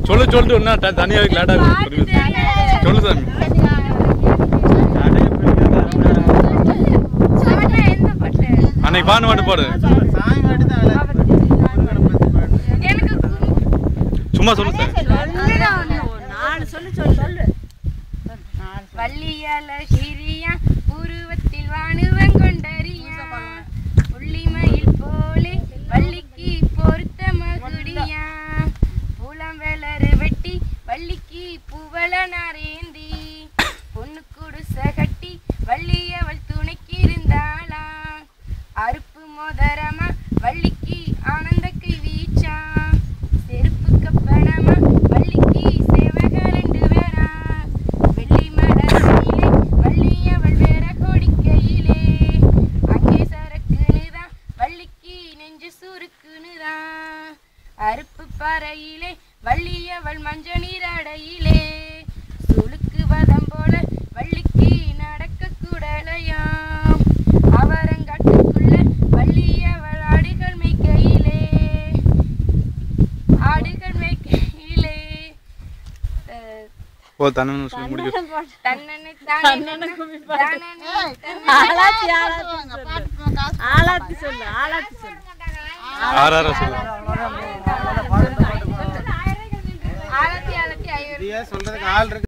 சொல்லு சொல்லிட்டு ஒன்னா தனியாக லேட்டா சொல்லு சாமி. அன்னைக்கு பாட்டு பாட்டு பாடு. சும்மா சொல்லு சார். வள்ளியால சிறியா உருவத்தில் வானுவன் கொண்டறியா புள்ளிமயில் போலே வள்ளிக்கு பொருத்த மகுடியா பூலம் வேலரு வெட்டி வள்ளிக்கு பூவல நரேந்தி பொண்ணு குடிச கட்டி வள்ளி அவள் துணைக்கு இருந்தாளா அறுப்பு மோதரமா வள்ளிக்கு ஆனந்தக்கை வீச்சா செருப்பு கப்பனமா வள்ளிக்கு சேவக 2 பேரா வெள்ளி மலரிலே வள்ளி அவள் வேற கொடிக்கையிலே அங்கே சரக்குனுதான் வள்ளிக்கு நெஞ்சு சுருக்குனுதான் அறுப்பு பாறையிலே வள்ளி அவள் மஞ்ச நீரடையிலே சுளுக்கு வதம் போல வள்ளிக்கு நடக்க கூடலையாம் அவரங்காட்டுக்குள்ள வள்ளி அவள் ஆடுகள் மேய்க்கையிலே ஓ தன்னன்னு சொல்லி முடிக்க தன்னனை ஆலாத்தி சொல்லு ஆறாரா சொல்லு ஆலத்தி சொல்றதுக்கு ஆள் இருக்கு.